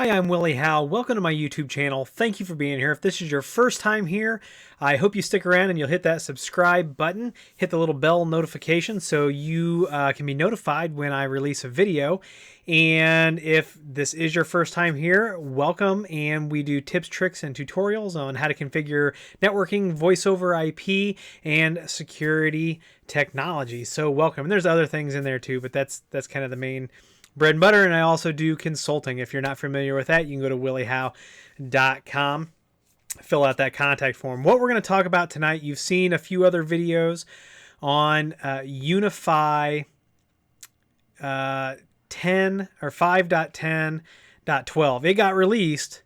Hi, I'm Willie Howe. Welcome to my YouTube channel. Thank you for being here. If this is your first time here, I hope you stick around and you'll hit that subscribe button. Hit the little bell notification so you can be notified when I release a video. And if this is your first time here, welcome. And we do tips, tricks, and tutorials on how to configure networking, voice over IP, and security technology. So welcome. And there's other things in there too, but that's kind of the main bread and butter. And I also do consulting. If you're not familiar with that, you can go to williehowe.com, fill out that contact form. What we're going to talk about tonight, you've seen a few other videos on UniFi 10 or 5.10.12. It got released,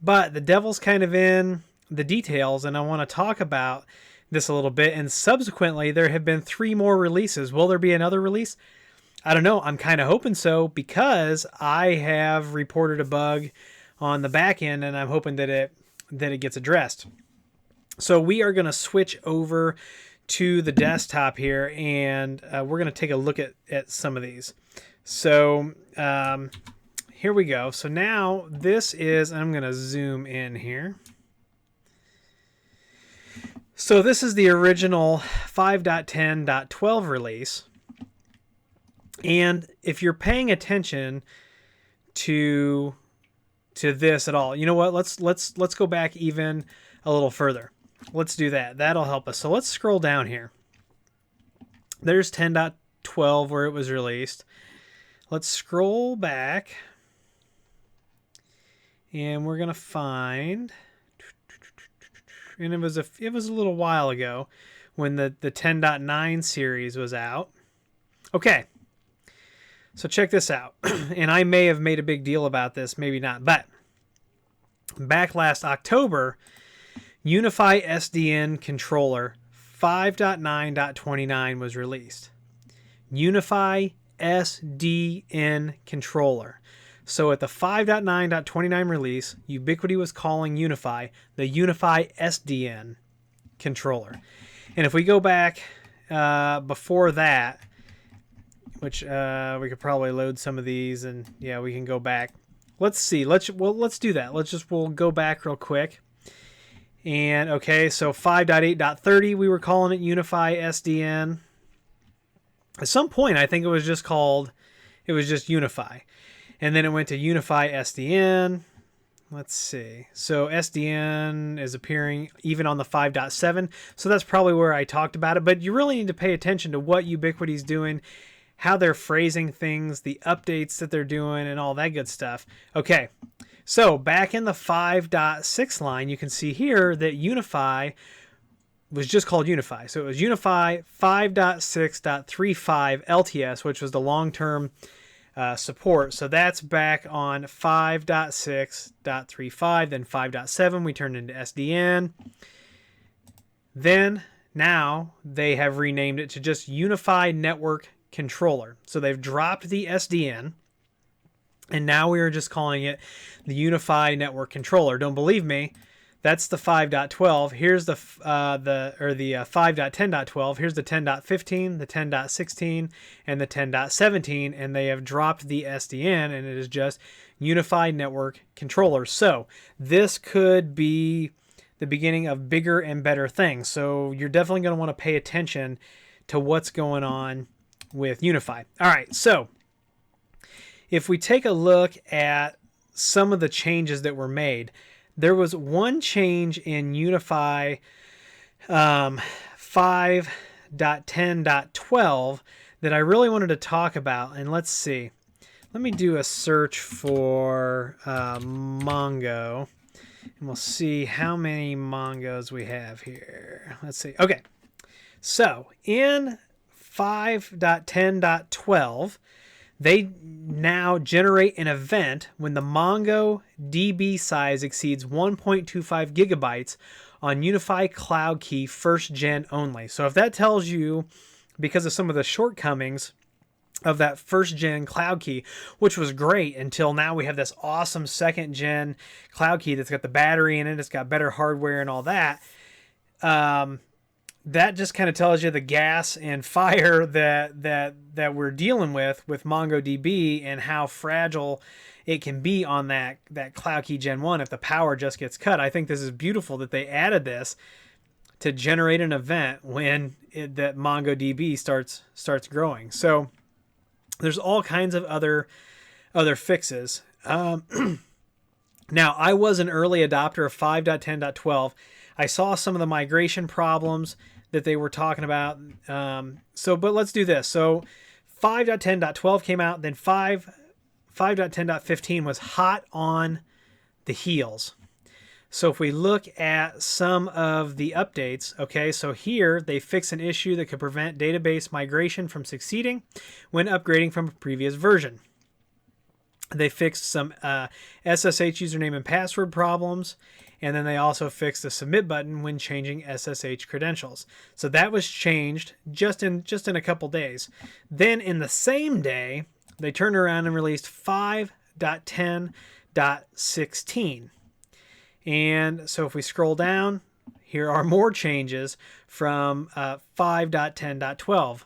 but the devil's kind of in the details, and I want to talk about this a little bit. And subsequently, there have been 3 more releases. Will there be another release? I don't know. I'm kind of hoping so, because I have reported a bug on the back end, and I'm hoping that it gets addressed. So we are going to switch over to the desktop here, and we're going to take a look at some of these. So here we go. So now this is, I'm going to zoom in here. So this is the original 5.10.12 release. And if you're paying attention to this at all, you know what? Let's go back even a little further. Let's do that. That'll help us. So let's scroll down here. There's 10.12 where it was released. Let's scroll back, and we're gonna find. And it was a little while ago when the 10.9 series was out. Okay. So check this out, and I may have made a big deal about this, maybe not, but back last October, UniFi SDN controller 5.9.29 was released. UniFi SDN controller. So at the 5.9.29 release, Ubiquiti was calling UniFi the UniFi SDN controller. And if we go back before that, which we could probably load some of these, and yeah, we can go back. Let's see. Let's do that. We'll go back real quick. And okay, so 5.8.30, we were calling it UniFi SDN. At some point, I think it was just UniFi, and then it went to UniFi SDN. Let's see. So SDN is appearing even on the 5.7. So that's probably where I talked about it. But you really need to pay attention to what Ubiquiti's doing, how they're phrasing things, the updates that they're doing, and all that good stuff. Okay, so back in the 5.6 line, you can see here that UniFi was just called UniFi. So it was UniFi 5.6.35 LTS, which was the long-term support. So that's back on 5.6.35, then 5.7, we turned into SDN. Then now they have renamed it to just UniFi Network Controller. So they've dropped the SDN, and now we are just calling it the UniFi Network Controller. Don't believe me? That's the 5.12. Here's the 5.10.12. Here's the 10.15, the 10.16, and the 10.17, and they have dropped the SDN, and it is just UniFi Network Controller. So this could be the beginning of bigger and better things. So you're definitely going to want to pay attention to what's going on with UniFi. All right, so if we take a look at some of the changes that were made, there was one change in UniFi 5.10.12 that I really wanted to talk about, and let's see. Let me do a search for Mongo, and we'll see how many Mongos we have here. Let's see. Okay, so in 5.10.12, they now generate an event when the Mongo DB size exceeds 1.25 gigabytes on UniFi Cloud Key first gen only. So if that tells you, because of some of the shortcomings of that first gen Cloud Key, which was great until now we have this awesome second gen Cloud Key that's got the battery in it, it's got better hardware and all that. that just kind of tells you the gas and fire that we're dealing with MongoDB and how fragile it can be on that CloudKey Gen 1 if the power just gets cut. I think this is beautiful that they added this to generate an event when that MongoDB starts growing. So there's all kinds of other fixes. Now, I was an early adopter of 5.10.12. I saw some of the migration problems that they were talking about. But let's do this. So 5.10.12 came out, then 5.10.15 was hot on the heels. So if we look at some of the updates, okay, so here they fix an issue that could prevent database migration from succeeding when upgrading from a previous version. They fixed some SSH username and password problems, and then they also fixed the submit button when changing SSH credentials. So that was changed just in a couple days. Then in the same day, they turned around and released 5.10.16. And so if we scroll down, here are more changes from 5.10.12.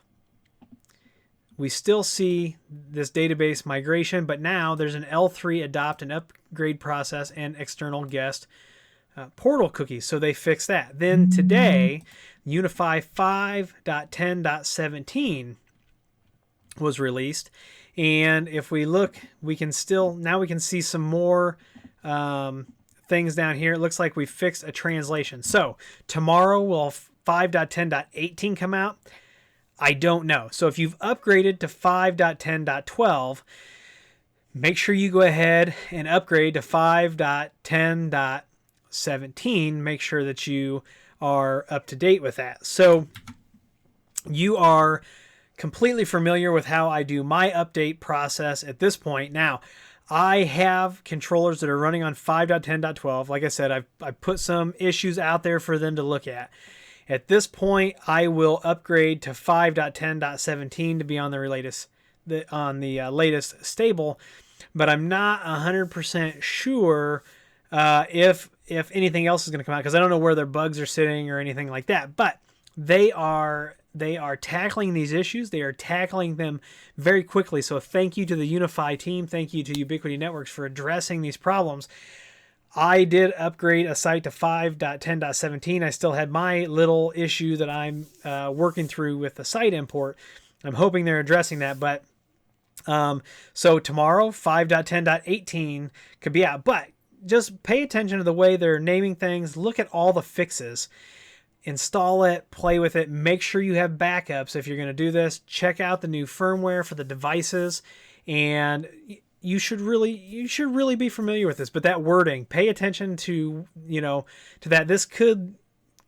We still see this database migration, but now there's an L3 adopt and upgrade process and external guest portal cookies. So they fixed that. Then today, UniFi 5.10.17 was released. And if we look, we can see some more things down here. It looks like we fixed a translation. So tomorrow will 5.10.18 come out? I don't know. So if you've upgraded to 5.10.12, make sure you go ahead and upgrade to 5.10.17. Make sure that you are up to date with that. So you are completely familiar with how I do my update process at this point. Now, I have controllers that are running on 5.10.12. Like I said, I've put some issues out there for them to look at. At this point, I will upgrade to 5.10.17 to be on the latest stable, but I'm not 100% sure if anything else is going to come out, because I don't know where their bugs are sitting or anything like that. But they are tackling these issues. They are tackling them very quickly. So thank you to the UniFi team. Thank you to Ubiquity Networks for addressing these problems. I did upgrade a site to 5.10.17. I still had my little issue that I'm working through with the site import. I'm hoping they're addressing that. But so tomorrow, 5.10.18 could be out. But just pay attention to the way they're naming things. Look at all the fixes. Install it, play with it. Make sure you have backups if you're going to do this. Check out the new firmware for the devices, and you should really be familiar with this. But that wording, pay attention to that. This could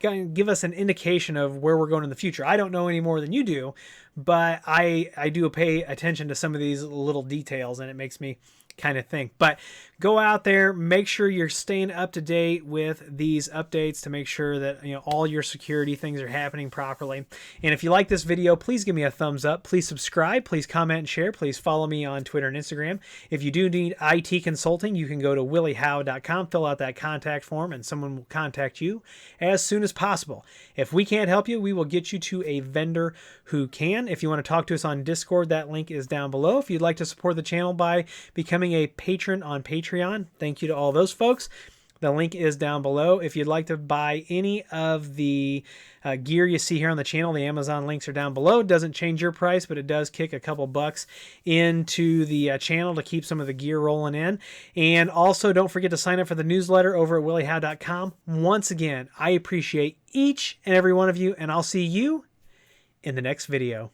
give us an indication of where we're going in the future. I don't know any more than you do, but I do pay attention to some of these little details, and it makes me kind of think. But go out there, make sure you're staying up to date with these updates to make sure that all your security things are happening properly. And if you like this video, please give me a thumbs up. Please subscribe. Please comment and share. Please follow me on Twitter and Instagram. If you do need IT consulting, you can go to williehowe.com, fill out that contact form, and someone will contact you as soon as possible. If we can't help you, we will get you to a vendor who can. If you want to talk to us on Discord, that link is down below. If you'd like to support the channel by becoming a patron on Patreon, thank you to all those folks. The link is down below. If you'd like to buy any of the gear you see here on the channel, the Amazon links are down below. It doesn't change your price, but it does kick a couple bucks into the channel to keep some of the gear rolling in. And also, don't forget to sign up for the newsletter over at williehowe.com. Once again, I appreciate each and every one of you, and I'll see you in the next video.